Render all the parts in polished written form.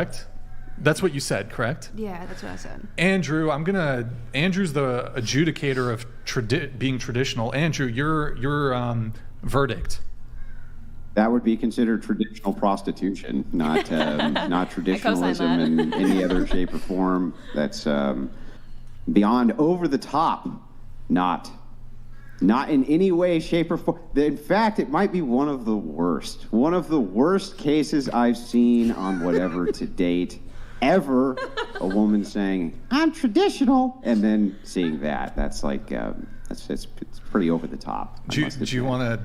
correct? That's what you said, correct? Yeah, that's what I said. Andrew, Andrew's the adjudicator of being traditional. Andrew, your verdict. That would be considered traditional prostitution, not not traditionalism in any other shape or form. That's beyond over the top, not in any way, shape, or form. In fact, it might be one of the worst cases I've seen on whatever to date. Ever a woman saying I'm traditional and then seeing that's like it's pretty over the top. Do you want to?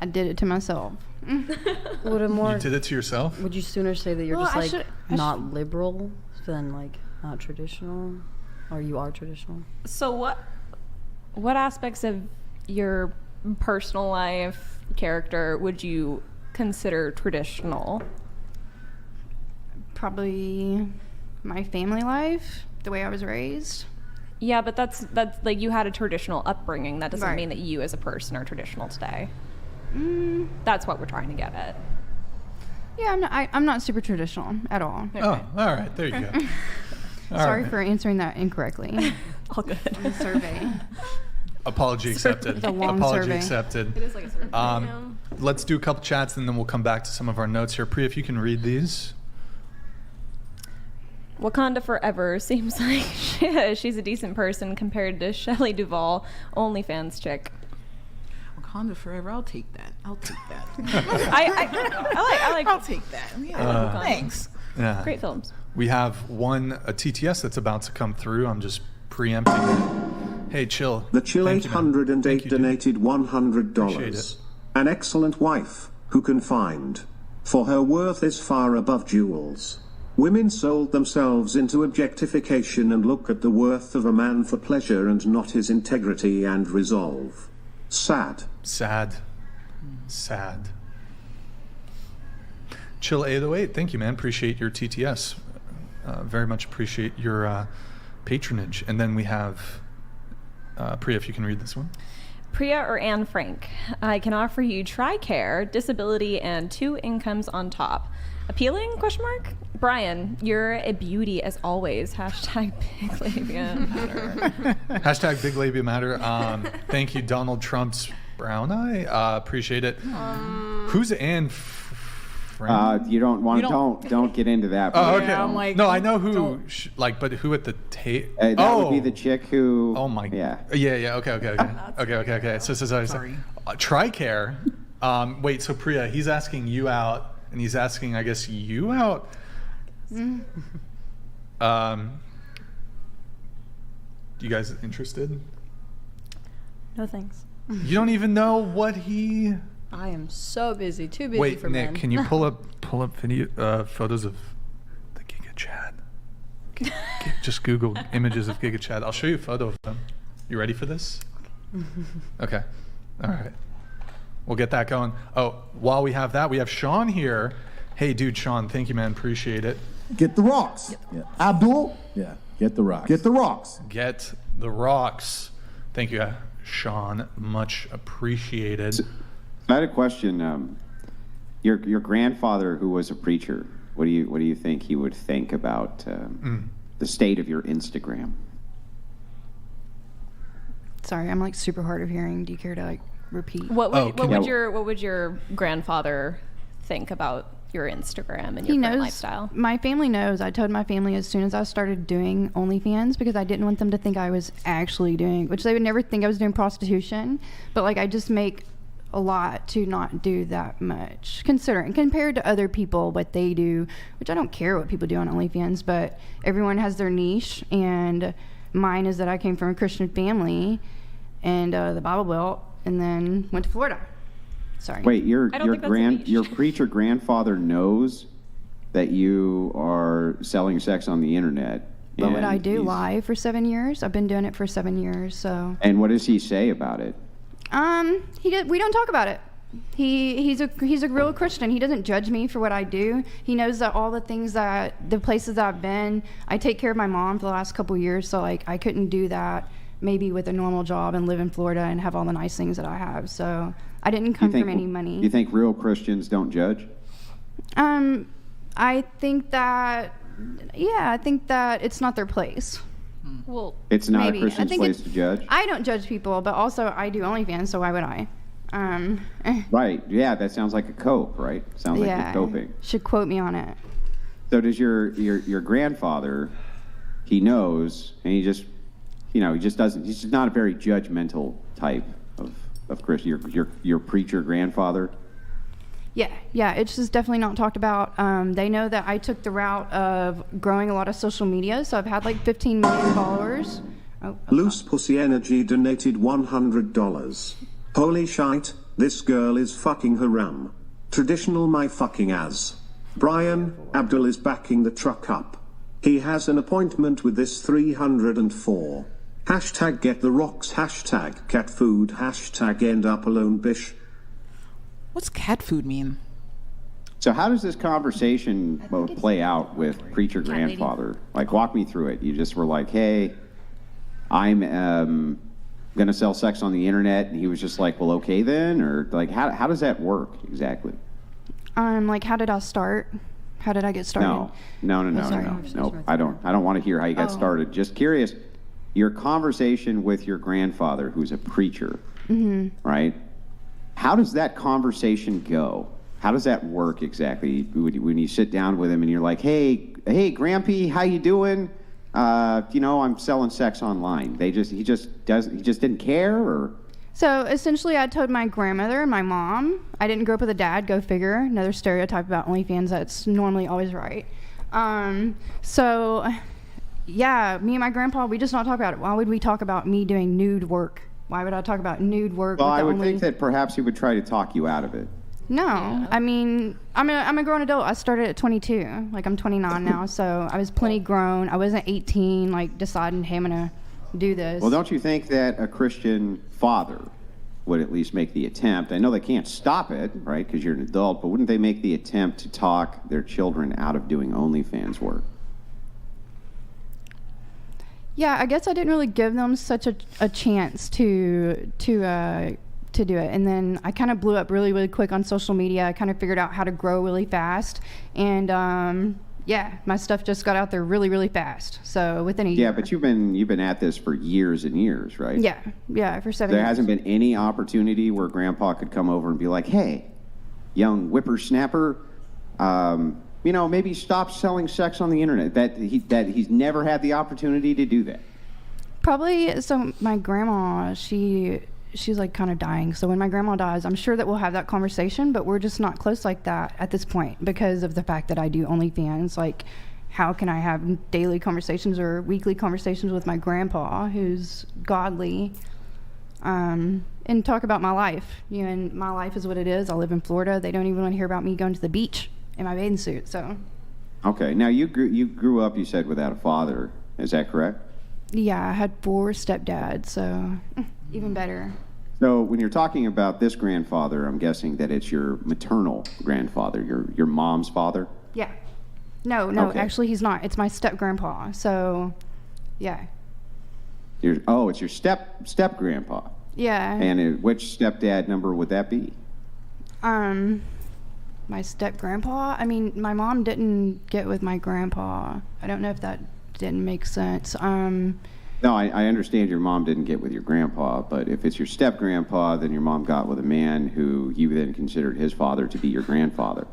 I did it to myself. You did it to yourself? Would you sooner say that you're not liberal than like not traditional, or you are traditional? So what aspects of your personal life, character would you consider traditional? Probably my family life, the way I was raised. Yeah, but that's like you had a traditional upbringing. That doesn't mean that you as a person are traditional today. That's what we're trying to get at. Yeah, I'm not super traditional at all. Okay. Oh, all right. There you go. Sorry for answering that incorrectly. All good. On the survey. Apology accepted. It's a long Apology survey. accepted. It is like a survey. Let's do a couple chats and then we'll come back to some of our notes here. Priya, if you can read these. Wakanda Forever seems like she's a decent person compared to Shelley Duvall, OnlyFans chick. Wakanda Forever, I'll take that. I like. I'll take that. Yeah, thanks. Yeah. Great films. We have a TTS that's about to come through. I'm just preempting it. Hey, Chill. The Chill Thank you, 808 donated $100. Appreciate it. An excellent wife, who can find. For her worth is far above jewels. Women sold themselves into objectification and look at the worth of a man for pleasure and not his integrity and resolve. Sad. Chill 808, thank you, man. Appreciate your TTS. Very much appreciate your patronage. And then we have Priya, if you can read this one. Priya or Anne Frank, I can offer you TRICARE, disability, and 2 incomes on top. Appealing? ? Brian, you're a beauty as always. #big labia matter. #big labia matter. Thank you, Donald Trump's brown eye. Appreciate it. Who's Anne Frank? You don't get into that. Oh, okay. Yeah, I'm like, no, I know who. But who at the table? That would be the chick who. Oh my. Yeah. Yeah. Okay. So Sorry. TRICARE. Wait. So Priya, he's asking you out. And he's asking, I guess, you out. You guys interested? No thanks. You don't even know what he. I am so busy. Too busy Wait, for Nick, men. can you pull up video photos of the Giga Chad? Just Google images of Giga Chad. I'll show you a photo of them. You ready for this? Okay. All right. We'll get that going. Oh, while we have that, we have Sean here. Hey, dude, Sean, thank you, man. Appreciate it. Get the rocks. Yeah. Abdul? Yeah, get the rocks. Get the rocks. Get the rocks. Thank you, Sean. Much appreciated. So, I had a question. Your grandfather, who was a preacher, what do you think he would think about the state of your Instagram? Sorry, I'm like super hard of hearing. Do you care to repeat? What would your grandfather think about your Instagram and your current lifestyle? My family knows. I told my family as soon as I started doing OnlyFans because I didn't want them to think I was actually doing, which they would never think I was doing prostitution. But like I just make a lot to not do that much, considering compared to other people what they do, which I don't care what people do on OnlyFans, but everyone has their niche, and mine is that I came from a Christian family and the Bible Belt, and then went to Florida. Sorry. Wait, your preacher grandfather knows that you are selling sex on the internet. What would I do? Lie for 7 years? I've been doing it for 7 years, so. And what does he say about it? We don't talk about it. He's a real Christian. He doesn't judge me for what I do. He knows that all the places I've been, I take care of my mom for the last couple of years, so like I couldn't do that maybe with a normal job and live in Florida and have all the nice things that I have. So I didn't come from any money. You think real Christians don't judge? I I think that it's not their place. Well, It's not Maybe. a Christian's I think place it's- to judge. I don't judge people, but also I do OnlyFans, so why would I? Right. Yeah, that sounds like a cope, right? Sounds like yeah, you're coping. should quote me on it. So does your grandfather, he knows, and he just, he just doesn't, he's just not a very judgmental type of Christian. Your preacher grandfather? Yeah, it's just definitely not talked about. They know that I took the route of growing a lot of social media, so I've had like 15 million followers. Loose Pussy Energy donated $100. Holy shite, this girl is fucking haram. Traditional my fucking ass. Brian, Abdul is backing the truck up. He has an appointment with this 304. Hashtag get the rocks, hashtag cat food, hashtag end up alone bish. What's cat food mean? So how does this conversation play out with preacher grandfather? Like, walk me through it. You just were like, hey, I'm going to sell sex on the internet. And he was just like, well, okay then? Or like, how does that work exactly? Like, how did I start? How did I get started? No. I don't want to hear how you got started. Just curious, your conversation with your grandfather, who's a preacher, right? How does that conversation go? How does that work exactly? When you sit down with him and you're like, hey, Grampy, how you doing? I'm selling sex online. He just didn't care, or? So essentially, I told my grandmother and my mom. I didn't grow up with a dad. Go figure. Another stereotype about OnlyFans that's normally always right. So, yeah, me and my grandpa, we just not talk about it. Why would we talk about me doing nude work? Why would I talk about nude work? Well, I would think that perhaps he would try to talk you out of it. No, I mean, I'm a grown adult. I started at 22. Like, I'm 29 now, so I was plenty grown. I wasn't 18, like, deciding, hey, I'm going to do this. Well, don't you think that a Christian father would at least make the attempt? I know they can't stop it, right, because you're an adult, but wouldn't they make the attempt to talk their children out of doing OnlyFans work? Yeah, I guess I didn't really give them such a chance to do it. And then I kind of blew up really, really quick on social media. I kind of figured out how to grow really fast. And my stuff just got out there really, really fast. So within a year. Yeah, but you've been at this for years and years, right? Yeah, for 7 years. There hasn't been any opportunity where Grandpa could come over and be like, hey, young whippersnapper, maybe stop selling sex on the internet. That he's never had the opportunity to do that. Probably. So my grandma, she's like kind of dying. So when my grandma dies, I'm sure that we'll have that conversation, but we're just not close like that at this point because of the fact that I do OnlyFans. Like, how can I have daily conversations or weekly conversations with my grandpa, who's godly, and talk about my life? And my life is what it is. I live in Florida. They don't even want to hear about me going to the beach in my bathing suit. So. Okay. Now you grew up, you said, without a father. Is that correct? Yeah, I had 4 stepdads, so even better. So when you're talking about this grandfather, I'm guessing that it's your maternal grandfather, your mom's father? Yeah. No, Okay. Actually he's not. It's my step-grandpa, so, yeah. It's your step-grandpa. Yeah. And which stepdad number would that be? My step-grandpa? I mean, my mom didn't get with my grandpa. I don't know if that didn't make sense. No, I understand your mom didn't get with your grandpa, but if it's your step-grandpa, then your mom got with a man who you then considered his father to be your grandfather.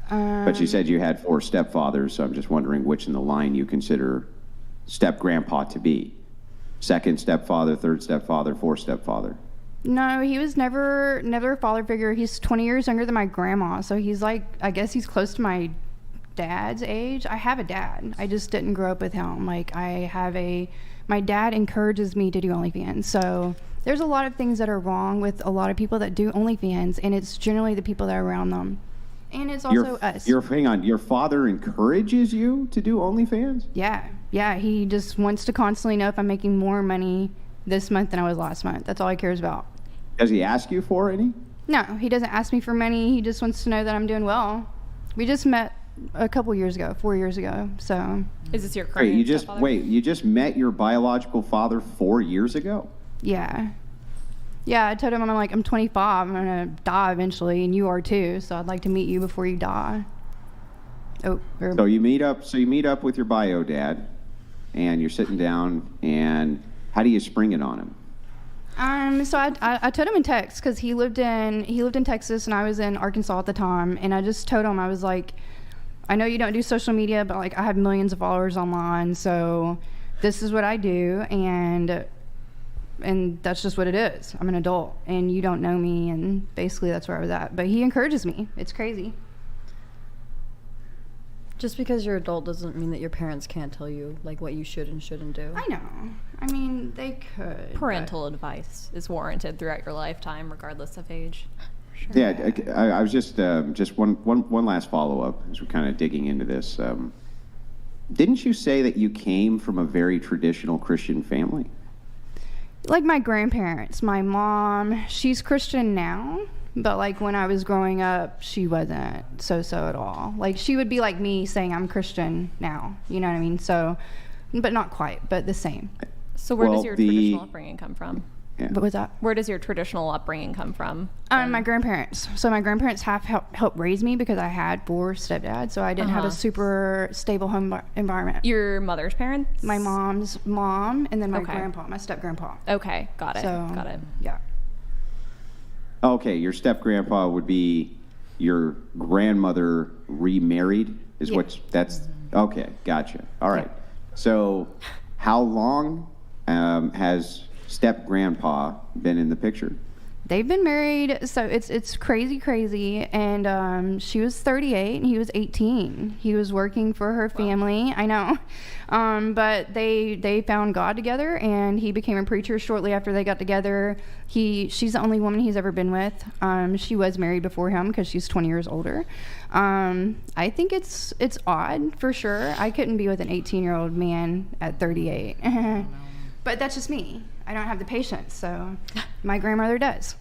But you said you had 4 stepfathers, so I'm just wondering which in the line you consider step-grandpa to be. Second stepfather, third stepfather, fourth stepfather. No, he was never a father figure. He's 20 years younger than my grandma, so he's like, I guess he's close to my dad's age. I have a dad. I just didn't grow up with him. Like, my dad encourages me to do OnlyFans. So there's a lot of things that are wrong with a lot of people that do OnlyFans, and it's generally the people that are around them. And it's also us. Hang on, your father encourages you to do OnlyFans? Yeah, he just wants to constantly know if I'm making more money this month than I was last month. That's all he cares about. Does he ask you for any? No, he doesn't ask me for money. He just wants to know that I'm doing well. We just met a couple years ago, 4 years ago, so. Is this your current stepfather? You just met your biological father 4 years ago? Yeah, I told him, I'm 25, I'm gonna die eventually, and you are too, so I'd like to meet you before you die. Oh, or, So you meet up. So you meet up with your bio dad, and you're sitting down. And how do you spring it on him? So I told him in text because he lived in Texas and I was in Arkansas at the time, and I just told him, I was like, I know you don't do social media, but like I have millions of followers online, so this is what I do, and that's just what it is. I'm an adult and you don't know me, and basically that's where I was at. But he encourages me. It's crazy. Just because you're adult doesn't mean that your parents can't tell you like what you should and shouldn't do. I know. I mean, they could. Parental advice is warranted throughout your lifetime, regardless of age. Sure. Yeah, I was just one last follow up as we're kind of digging into this. Didn't you say that you came from a very traditional Christian family? Like my grandparents, my mom, she's Christian now, but like when I was growing up, she wasn't so at all. Like she would be like me saying I'm Christian now, you know what I mean? So, but not quite, but the same. So where does your traditional upbringing come from? Yeah. What was that? Where does your traditional upbringing come from? My grandparents. So my grandparents have helped raise me because I had 4 stepdads, so I didn't have a super stable home environment. Your mother's parents? My mom's mom, and then my grandpa, my step-grandpa. Okay, got it. So, got it. Yeah. Okay, your step-grandpa would be your grandmother remarried, is what that's, okay, gotcha. All right. So how long has step-grandpa been in the picture? They've been married, so it's crazy, and she was 38 and he was 18. He was working for her family. I know, but they found God together, and he became a preacher shortly after they got together. She's the only woman he's ever been with. She was married before him because she's 20 years older. I think it's odd for sure. I couldn't be with an 18-year-old man at 38, but that's just me. I don't have the patience, so my grandmother does.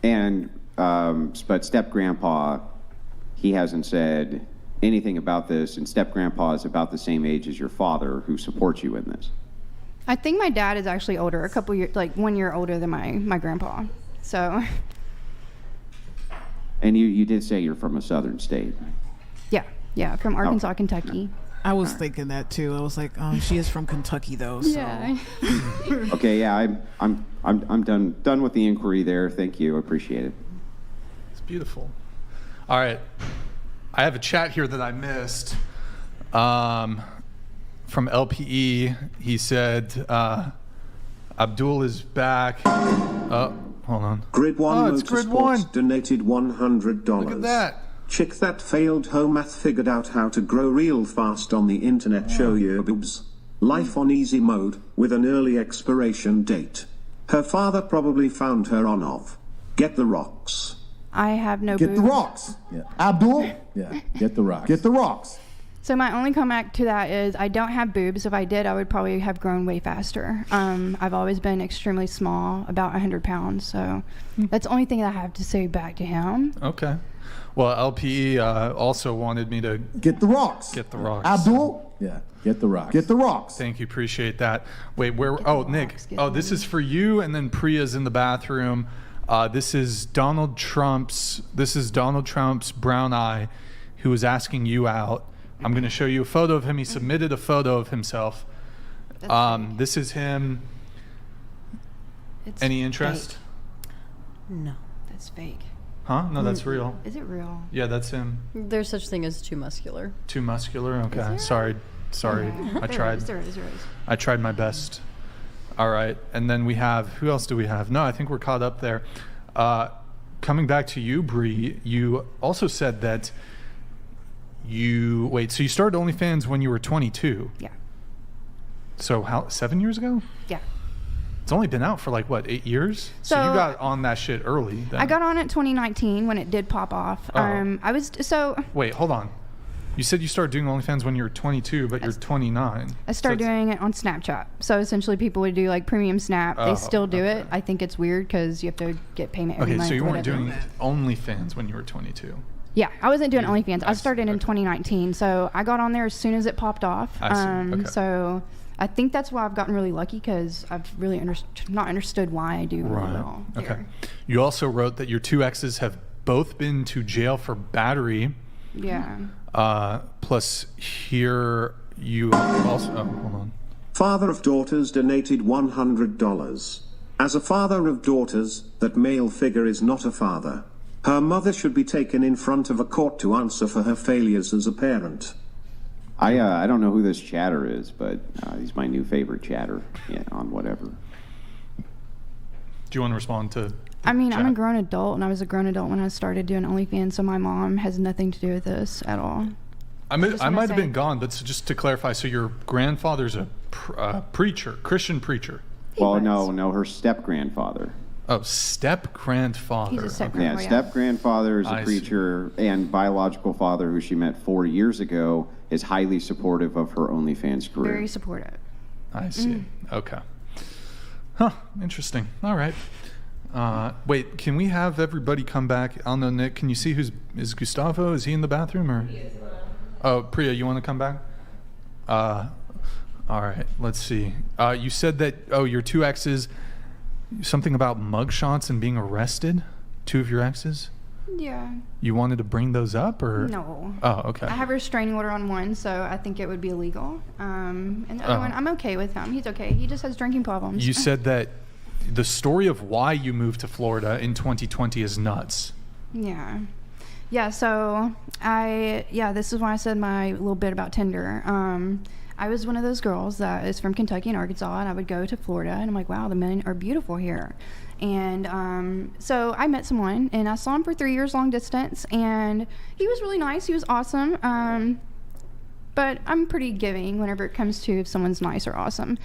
And, but step-grandpa, he hasn't said anything about this, and step-grandpa is about the same age as your father, who supports you in this. I think my dad is actually older, a couple years, like 1 year older than my grandpa, so. And you did say you're from a southern state. Yeah, from Arkansas, Kentucky. I was thinking that too. I was like, she is from Kentucky though. So. Yeah. Okay, yeah, I'm done with the inquiry there. Thank you, I appreciate it. It's beautiful. All right, I have a chat here that I missed. From LPE, he said, Abdul is back. Oh, hold on. Grid One it's Grid Motorsports One. donated $100. Look at that. Chick that failed home math figured out how to grow real fast on the internet. Show your boobs. Life on easy mode, with an early expiration date. Her father probably found her on off. Get the rocks. I have no Get boobs. the rocks. Yeah. Abdul? Yeah. Get the rocks. Get the rocks. So my only comeback to that is I don't have boobs. If I did, I would probably have grown way faster. I've always been extremely small, about 100 pounds. So that's the only thing I have to say back to him. Okay. Well, LPE also wanted me to Get the rocks. get the rocks. Abdul? Yeah. Get the rocks. Get the rocks. Thank you, appreciate that. Wait, where? Oh, Nick. rocks, get Oh, them. this is for you, and then Priya's in the bathroom. This is Donald Trump's brown eye, who is asking you out. I'm going to show you a photo of him. He submitted a photo of himself. This is him. It's Any interest? fake. No. That's fake. Huh? No, that's real. Is it real? Yeah, that's him. There's such thing as too muscular. Too muscular. Okay, there? sorry. I tried. There is. I tried my best. All right, and then we have, who else do we have? No, I think we're caught up there. Coming back to you, Bree, you also said that so you started OnlyFans when you were 22. Yeah. So 7 years ago? Yeah. It's only been out for like, what, 8 years? So you So- got on that shit early then. I got on it 2019 when it did pop off. Oh. Wait, hold on. You said you started doing OnlyFans when you were 22, but you're 29. I started So it's- doing it on Snapchat. So essentially people would do like premium Snap. Oh, They still do okay. it. I think it's weird because you have to get payment every Okay, month. so you or weren't whatever. doing OnlyFans when you were 22. Yeah, I wasn't doing OnlyFans. I I see, started in okay. 2019. So I got on there as soon as it popped off. I see, okay. So I think that's why I've gotten really lucky because I've really not understood why I do really well. Okay. there. You also wrote that your 2 exes have both been to jail for battery. Yeah. Plus, here you also. Oh, hold on. Father of daughters donated $100. As a father of daughters, that male figure is not a father. Her mother should be taken in front of a court to answer for her failures as a parent. I don't know who this chatter is, but he's my new favorite chatter on whatever. Do you want to respond to? I mean, chat? I'm a grown adult, and I was a grown adult when I started doing OnlyFans, so my mom has nothing to do with this at all. I might have been gone, but just to clarify, so your grandfather's a preacher, Christian preacher. Well, no, her step-grandfather. Oh, step-grandfather. He's a step-grandfather. Yeah, step-grandfather is a preacher, and biological father, who she met 4 years ago, is highly supportive of her OnlyFans career. Very supportive. I see. Okay. Huh. Interesting. All right. Wait, can we have everybody come back? I don't know, Nick, can you see is Gustavo? Is he in the bathroom or? Oh, Priya, you want to come back? All right. Let's see. You said that your two exes. Something about mugshots and being arrested? Two of your exes? Yeah. You wanted to bring those up, or? No. Oh, okay. I have a restraining order on one, so I think it would be illegal. And the other one, I'm okay with him. He's okay. He just has drinking problems. You said that the story of why you moved to Florida in 2020 is nuts. Yeah. Yeah, so this is why I said my little bit about Tinder. I was one of those girls that is from Kentucky and Arkansas, and I would go to Florida, and I'm like, wow, the men are beautiful here. And so I met someone, and I saw him for 3 years long distance, and he was really nice. He was awesome. But I'm pretty giving whenever it comes to if someone's nice or awesome.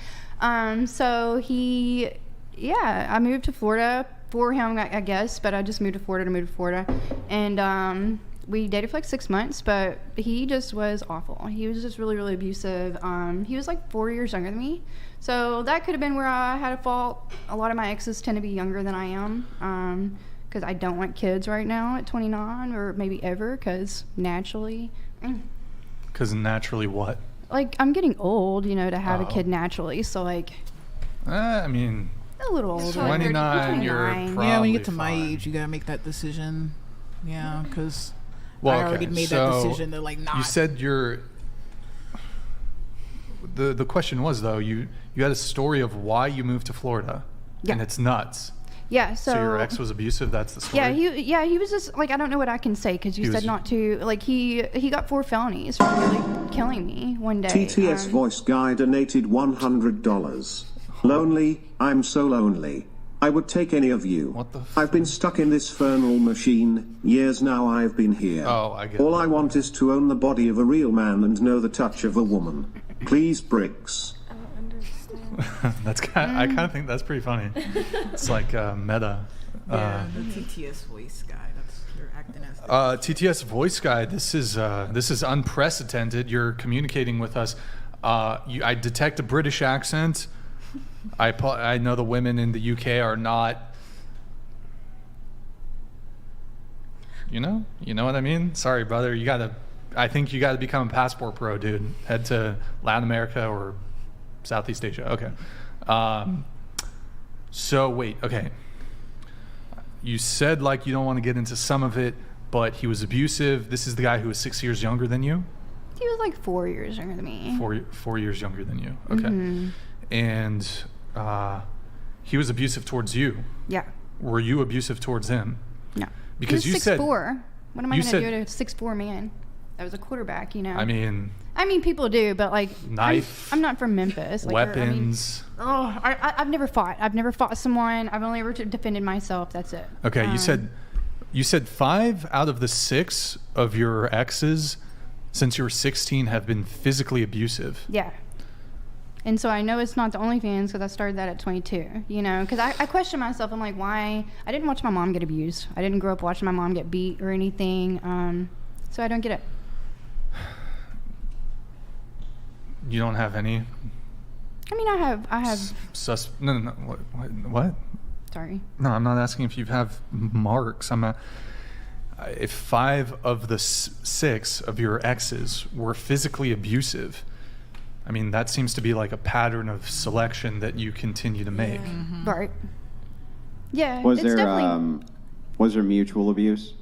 So I moved to Florida for him, I guess, but I just moved to Florida. And we dated for like 6 months, but he just was awful. He was just really, really abusive. He was like 4 years younger than me. So that could have been where I had a fault. A lot of my exes tend to be younger than I am, because I don't want kids right now at 29 or maybe ever, because naturally. Because naturally what? Like, I'm getting old, to have a kid naturally. So, like. I mean. A little older. 29, you're probably yeah, when you get to my fine. age, you gotta make that decision. Yeah, because I okay, already made that decision to like not. You said the question was, though, you had a story of why you moved to Florida. Yeah. And it's nuts. Yeah, so your ex was abusive, that's the story? He was just, like, I don't know what I can say, because you said not to, like, he got 4 felonies for really killing me one day. TTS Voice Guy donated $100. Lonely, I'm so lonely. I would take any of you. What the I've been stuck in this infernal machine. Years now I've been here. Oh, I get All it. I want is to own the body of a real man and know the touch of a woman. Please, bricks. I kind of think that's pretty funny. It's like meta. Yeah, the TTS Voice Guy. That's you're acting as. TTS Voice Guy. This is unprecedented. You're communicating with us. I detect a British accent. I know the women in the UK are not. You know what I mean? Sorry, brother. I think you gotta become a passport pro, dude. Head to Latin America or Southeast Asia. Okay. So wait. Okay. You said like you don't want to get into some of it, but he was abusive. This is the guy who was 6 years younger than you. He was like 4 years younger than me. 4 years younger than you. Okay. Mm-hmm. And he was abusive towards you. Yeah. Were you abusive towards him? No. Because he was you said 6'4". What am I you going to do said- to a 6'4" man? That was a quarterback, I mean, people do, but like knife. I'm not from Memphis. Like, weapons. I've never fought. I've never fought someone. I've only ever defended myself. That's it. Okay, you said 5 out of the 6 of your exes since you were 16 have been physically abusive. Yeah. And so I know it's not the OnlyFans because I started that at 22, because I question myself. I'm like, why? I didn't watch my mom get abused. I didn't grow up watching my mom get beat or anything. So I don't get it. You don't have any? I mean, I have. No. What? Sorry. No, I'm not asking if you have marks. If 5 of the 6 of your exes were physically abusive, I mean, that seems to be like a pattern of selection that you continue to make. Mm-hmm. Right. Yeah. Was it's there definitely. was there mutual abuse?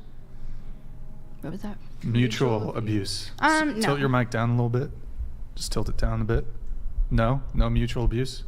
What was that? Mutual abuse. No. Tilt your mic down a little bit. Just tilt it down a bit. No mutual abuse.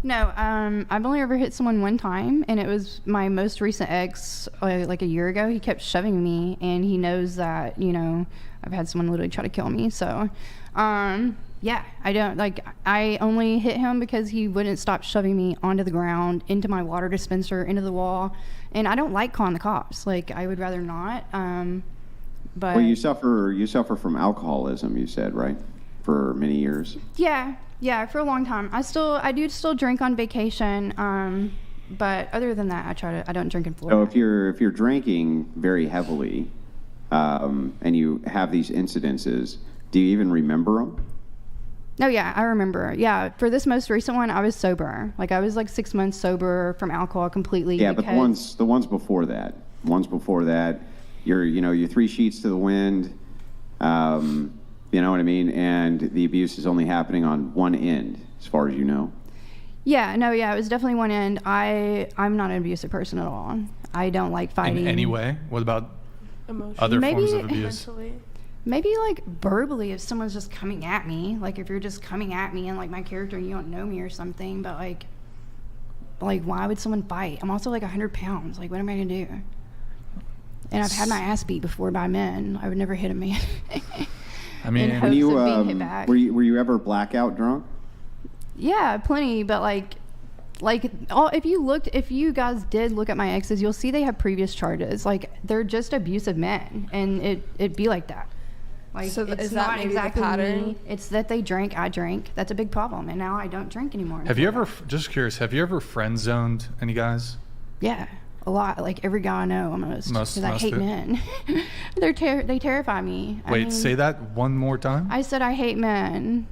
No, I've only ever hit someone one time, and it was my most recent ex, like a year ago. He kept shoving me, and he knows that, you know, I've had someone literally try to kill me. So, yeah, I only hit him because he wouldn't stop shoving me onto the ground, into my water dispenser, into the wall. And I don't like calling the cops. Like, I would rather not. But Well, you suffer from alcoholism, you said, right? For many years. Yeah, for a long time. I do still drink on vacation, but other than that, I don't drink in Florida. So if you're drinking very heavily, and you have these incidences, do you even remember them? Oh yeah, I remember. Yeah, for this most recent one, I was sober. Like I was like 6 months sober from alcohol completely. Yeah, but the ones before that, you're 3 sheets to the wind. You know what I mean? And the abuse is only happening on one end, as far as you know. Yeah, it was definitely one end. I'm not an abusive person at all. I don't like fighting. In any way? What about other forms of abuse? Maybe like verbally, if someone's just coming at me, like if you're just coming at me and like my character and you don't know me or something, but like why would someone fight? I'm also like 100 pounds. Like what am I gonna do? And I've had my ass beat before by men. I would never hit a man. I mean, in hopes of being hit back. Were you ever blackout drunk? Yeah, plenty, but if you guys did look at my exes, you'll see they have previous charges. Like they're just abusive men, and it'd be like that. Like so it's is that not maybe exactly the pattern? me. It's that they drank, I drank. That's a big problem, and now I don't drink anymore. Have you ever, just curious, have you ever friend zoned any guys? Yeah, a lot. Like every guy I know almost. Because I hate of it. men. They terrify me. Wait, say that one more time. I said I hate men.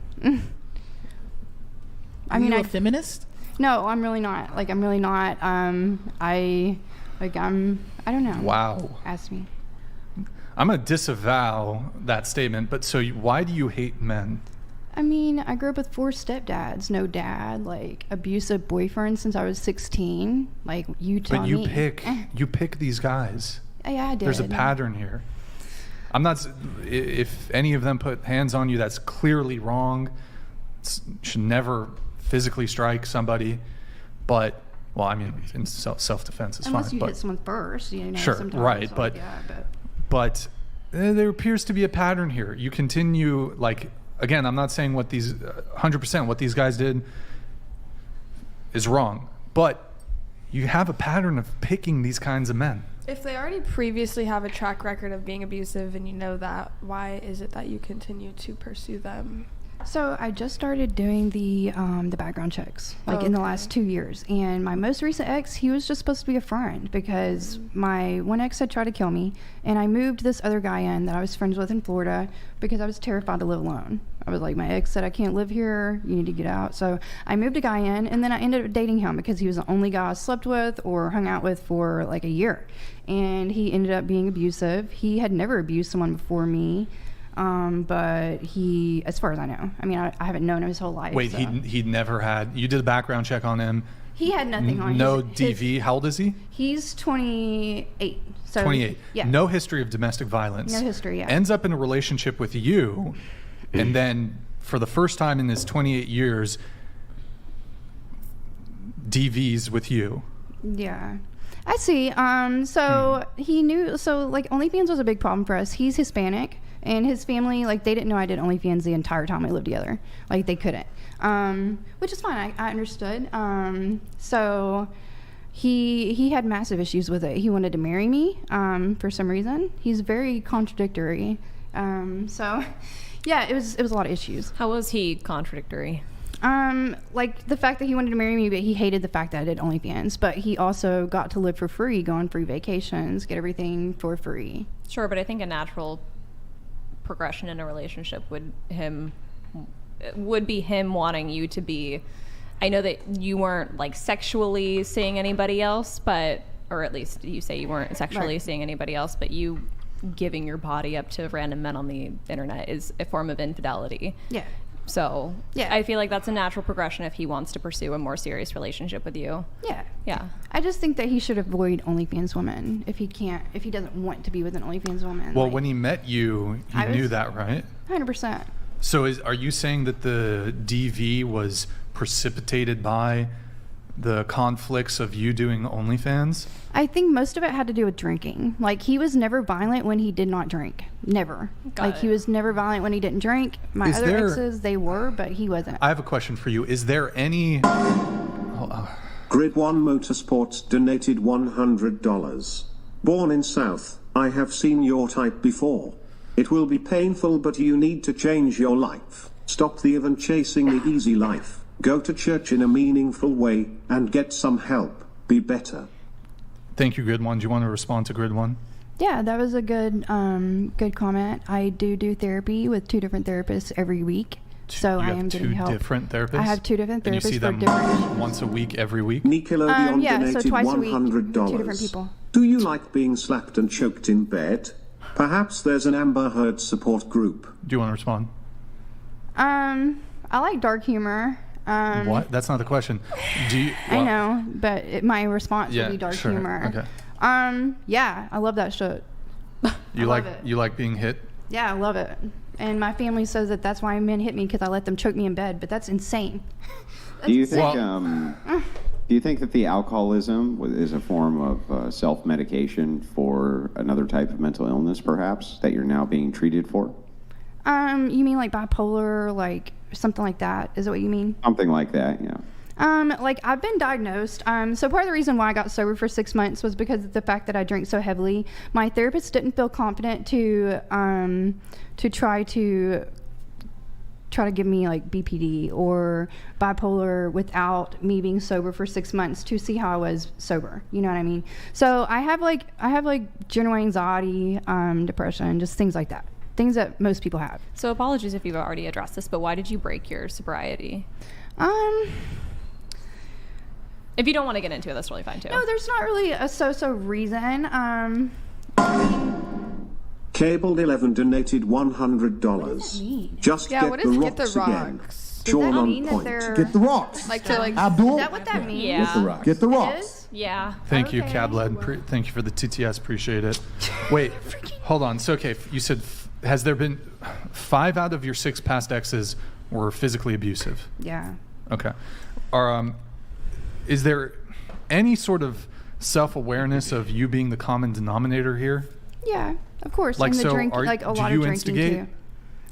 Are you a feminist? No, I'm really not. Like I'm really not. I don't know. Wow. Ask me. I'm gonna disavow that statement, but so why do you hate men? I mean, I grew up with 4 stepdads, no dad, like abusive boyfriend since I was 16. Like you tell me. But you pick these guys. Yeah, I did. There's a pattern here. I'm not. If any of them put hands on you, that's clearly wrong. Should never physically strike somebody. But well, I mean, in self-defense is Unless fine. you hit someone first, you know. Sure, sometimes, right, like, but yeah, but there appears to be a pattern here. You continue like. Again, I'm not saying what these 100% what these guys did is wrong, but you have a pattern of picking these kinds of men. If they already previously have a track record of being abusive and you know that, why is it that you continue to pursue them? So I just started doing the background checks in the last 2 years, and my most recent ex, he was just supposed to be a friend because my one ex had tried to kill me, and I moved this other guy in that I was friends with in Florida because I was terrified to live alone. I was like, my ex said I can't live here, you need to get out. So I moved a guy in, and then I ended up dating him because he was the only guy I slept with or hung out with for like a year, and he ended up being abusive. He had never abused someone before me. But he, as far as I know, I mean, I haven't known him his whole life. Wait, so. he never had. You did a background check on him. He had nothing on no his DV. How old is he? He's 28. So 28. Yeah. No history of domestic violence. No history. Yeah. Ends up in a relationship with you, and then for the first time in his 28 years, DVs with you. Yeah. I see. So he knew. So like OnlyFans was a big problem for us. He's Hispanic. And his family, like, they didn't know I did OnlyFans the entire time we lived together. Like, they couldn't. Which is fine. I understood. So he had massive issues with it. He wanted to marry me for some reason. He's very contradictory. So, yeah, it was a lot of issues. How was he contradictory? Like the fact that he wanted to marry me, but he hated the fact that I did OnlyFans. But he also got to live for free, go on free vacations, get everything for free. Sure, but I think a natural progression in a relationship would be him wanting you to be. I know that you weren't like sexually seeing anybody else, but or at least you say you weren't sexually seeing anybody else, but you giving your body up to random men on the internet is a form of infidelity. Yeah. So Yeah. I feel like that's a natural progression if he wants to pursue a more serious relationship with you. Yeah. Yeah. I just think that he should avoid OnlyFans women if he doesn't want to be with an OnlyFans woman. Well, when he met you, he knew that, right? 100%. So are you saying that the DV was precipitated by the conflicts of you doing OnlyFans? I think most of it had to do with drinking. Like, he was never violent when he did not drink. Never. He was never violent when he didn't drink. My other exes, they were, but he wasn't. I have a question for you. Is there any... Grid 1 Motorsports donated $100. Born in South, I have seen your type before. It will be painful, but you need to change your life. Stop the even chasing the easy life. Go to church in a meaningful way and get some help. Be better. Thank you, Grid 1. Do you want to respond to Grid 1? Yeah, that was a good comment. I do therapy with 2 different therapists every week. So I am getting help. You have 2 different therapists? I have 2 different therapists. And you see them once a week, every week? Nickelodeon donated so twice a week, $100. 2 different people. Do you like being slapped and choked in bed? Perhaps there's an Amber Heard support group. Do you want to respond? I like dark humor. What? That's not the question. I know, but my response would be dark humor. Okay. Yeah, I love that shit. You like being hit? Yeah, I love it. And my family says that that's why men hit me, because I let them choke me in bed. But that's insane. Do you think? Do you think that the alcoholism is a form of self-medication for another type of mental illness, perhaps, that you're now being treated for? You mean like bipolar, like something like that? Is that what you mean? Something like that, yeah. Like I've been diagnosed. So part of the reason why I got sober for 6 months was because of the fact that I drank so heavily. My therapist didn't feel confident to try to give me like BPD or bipolar without me being sober for 6 months to see how I was sober. You know what I mean? So I have like general anxiety, depression, just things like that. Things that most people have. So apologies if you've already addressed this, but why did you break your sobriety? If you don't want to get into it, that's really fine too. No, there's not really a so reason. Cable 11 donated $100. Just get the rocks again. Sean on point. Get the rocks. Like to like. Abdul. Is that what that means? Yeah. Get the rocks. Get the rocks. Yeah. Thank you, Cabled. Thank you for the TTS. Appreciate it. Wait, hold on. So, okay, you said, has there been 5 out of your 6 past exes were physically abusive? Yeah. Okay. Is there any sort of self-awareness of you being the common denominator here? Yeah, of course. Like, and the so drink, like a lot do you of drinking instigate?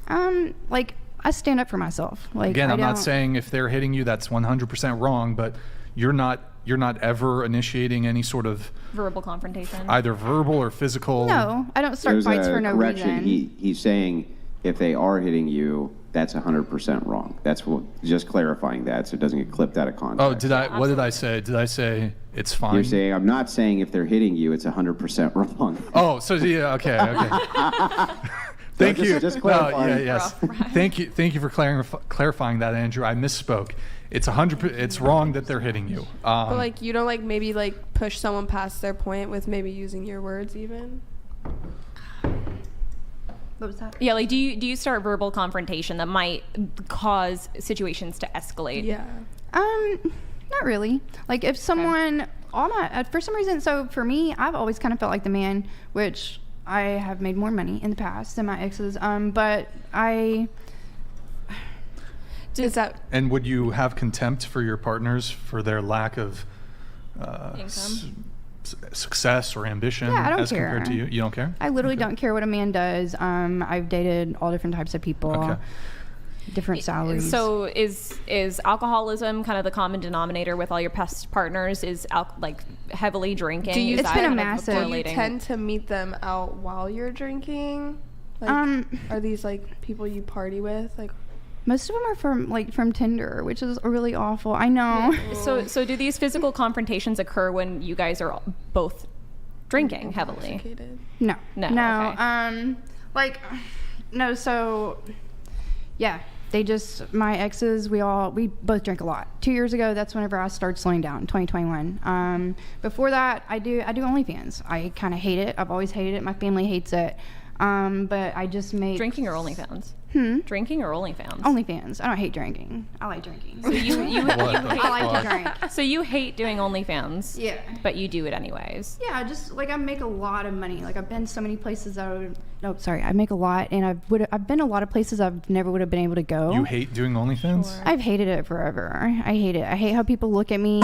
too. Like I stand up for myself. Like again, I'm not saying if they're hitting you that's 100% wrong, but you're not ever initiating any sort of verbal confrontation, either verbal or physical. No, I don't start fights for no reason. He's saying if they are hitting you, that's 100% wrong. That's just clarifying that so it doesn't get clipped out of context. Oh, did I? What did I say? Did I say it's fine? You're saying I'm not saying if they're hitting you, it's 100% wrong. Oh, so yeah, okay. Thank you. Just clarifying. Yes. Thank you for clarifying that, Andrew. I misspoke. It's 100%. It's wrong that they're hitting you. But like you don't like maybe like push someone past their point with maybe using your words even. What was that? Yeah, like do you start verbal confrontation that might cause situations to escalate? Yeah. Not really. Like if someone for some reason, so for me, I've always kind of felt like the man, which I have made more money in the past than my exes. But And would you have contempt for your partners for their lack of success or ambition as compared to you? You don't care? I literally don't care what a man does. I've dated all different types of people, different salaries. So is alcoholism kind of the common denominator with all your past partners? Is like heavily drinking? It's been a massive. Do you tend to meet them out while you're drinking? Like, are these like people you party with? Like, most of them are from Tinder, which is really awful. I know. So do these physical confrontations occur when you guys are both drinking heavily? No. Okay. No. So, yeah, they just my exes. We both drink a lot. 2 years ago, that's whenever I started slowing down. 2021. Before that, I do OnlyFans. I kind of hate it. I've always hated it. My family hates it. But I just make Drinking or OnlyFans? Drinking or OnlyFans? OnlyFans. I don't hate drinking. I like drinking. So you I like to drink. So you hate doing OnlyFans? Yeah. But you do it anyways. Yeah, just like I make a lot of money. Like I've been so many places I make a lot, and I've been a lot of places I've never would have been able to go. You hate doing OnlyFans? Sure. I've hated it forever. I hate it. I hate how people look at me.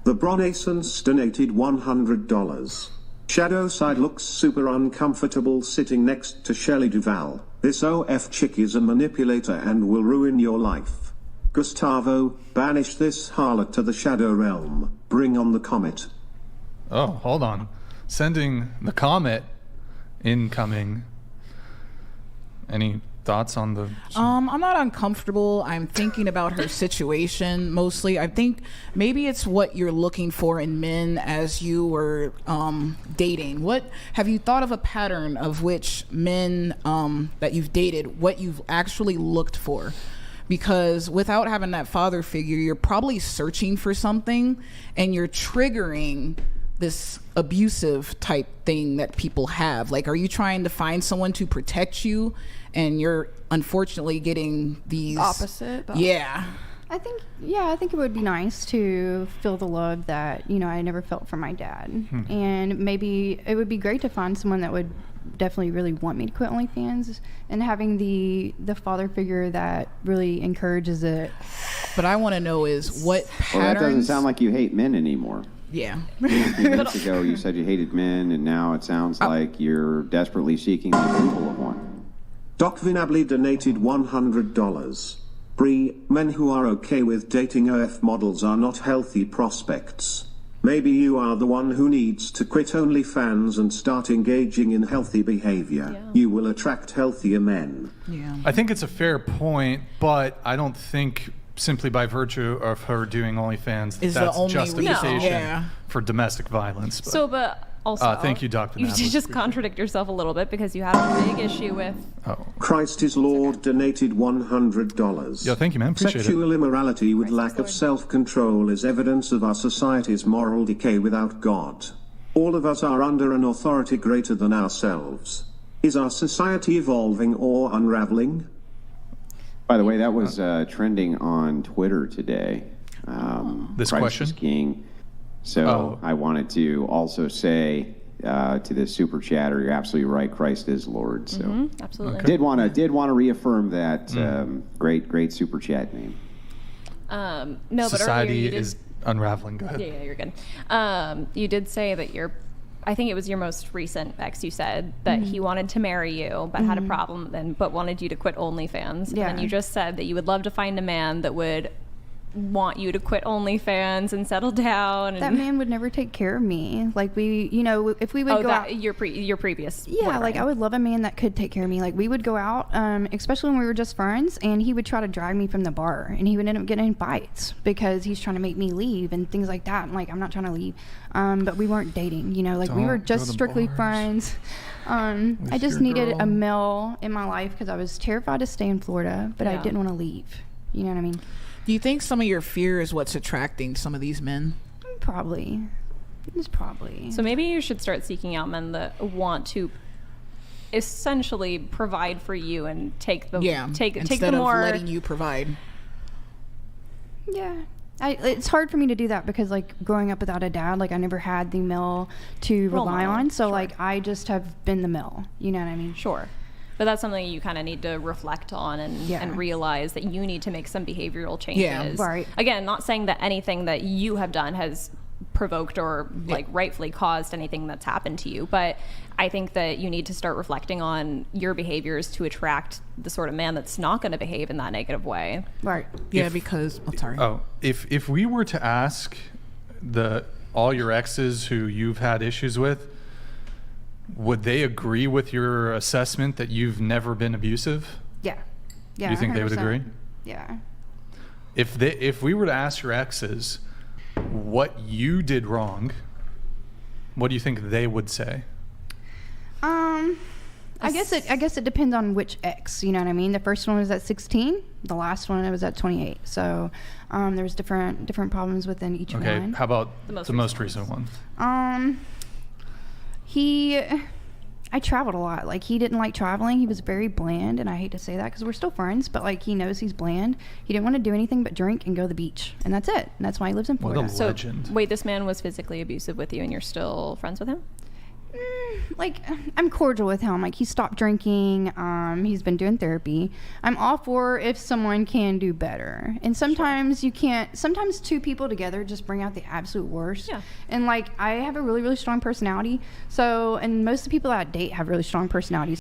The Bronasons donated $100. Shadowside looks super uncomfortable sitting next to Shelley Duvall. This OF chick is a manipulator and will ruin your life. Gustavo, banish this harlot to the Shadow Realm. Bring on the comet. Oh, hold on. Sending the comet incoming. Any thoughts on the... I'm not uncomfortable. I'm thinking about her situation mostly. I think maybe it's what you're looking for in men as you were dating. What have you thought of a pattern of which men that you've dated, what you've actually looked for? Because without having that father figure, you're probably searching for something and you're triggering this abusive type thing that people have. Like, are you trying to find someone to protect you and you're unfortunately getting these opposite? Yeah. I think it would be nice to feel the love that, I never felt from my dad. And maybe it would be great to find someone that would definitely really want me to quit OnlyFans, and having the father figure that really encourages it. But I want to know is what patterns... Well, that doesn't sound like you hate men anymore. Yeah. A few minutes ago, you said you hated men, and now it sounds like you're desperately seeking the approval of one. Doc Vinably donated $100. Bree, men who are okay with dating OF models are not healthy prospects. Maybe you are the one who needs to quit OnlyFans and start engaging in healthy behavior. Yeah. You will attract healthier men. Yeah. I think it's a fair point, but I don't think simply by virtue of her doing OnlyFans is that's the only justification for domestic violence. But also, thank you, Dr. You did just contradict yourself a little bit because you had a big issue with... Christ is Lord donated $100. Yeah, thank you, man. Appreciate Sexual immorality with lack of self-control is evidence of our society's moral decay without God. All of us are under an authority greater than ourselves. Is our society evolving or unraveling? By the way, that was trending on Twitter today. This Christ question? is King. So I wanted to also say to this super chatter, you're absolutely right. Christ is Lord. So absolutely. Okay. Did want to reaffirm that great super chat name. No, but society earlier is unraveling. Go ahead. Yeah, you're good. You did say that I think it was your most recent ex. You said that he wanted to marry you, but had a problem, but wanted you to quit OnlyFans. Yeah. And then you just said that you would love to find a man that would want you to quit OnlyFans and settle down. And that man would never take care of me. Like if we would go out, your previous. Yeah, boyfriend. like I would love a man that could take care of me. Like we would go out, especially when we were just friends, and he would try to drag me from the bar, and he would end up getting in fights because he's trying to make me leave and things like that. And like I'm not trying to leave, but we weren't dating. Like we were just strictly friends. I just needed a male in my life because I was terrified to stay in Florida, but I didn't want to leave. You know what I mean? Do you think some of your fear is what's attracting some of these men? Probably. It's probably. So maybe you should start seeking out men that want to essentially provide for you and take the take the more of letting you provide. Yeah. It's hard for me to do that because like growing up without a dad, like I never had the male to rely on. So like I just have been the male. You know what I mean? Sure. But that's something you kind of need to reflect on and realize that you need to make some behavioral changes. Yeah, right. Again, not saying that anything that you have done has provoked or like rightfully caused anything that's happened to you, but I think that you need to start reflecting on your behaviors to attract the sort of man that's not going to behave in that negative way. Right. Yeah, because if we were to ask all your exes who you've had issues with, would they agree with your assessment that you've never been abusive? Yeah. Do you think 100%. They would agree? Yeah. If we were to ask your exes what you did wrong, what do you think they would say? I guess it depends on which ex. You know what I mean? The first one was at 16. The last one was at 28. So there was different problems within each one. Okay. How about the most recent one? I traveled a lot. Like, he didn't like traveling. He was very bland, and I hate to say that because we're still friends, but like, he knows he's bland. He didn't want to do anything but drink and go to the beach, and that's it. And that's why he lives in Florida. What a legend. So, wait, this man was physically abusive with you, and you're still friends with him? Like, I'm cordial with him. Like, he stopped drinking. He's been doing therapy. I'm all for if someone can do better. And sometimes you can't. Sometimes two people together just bring out the absolute worst. Yeah. And like, I have a really, really strong personality. So, and most of the people that I date have really strong personalities.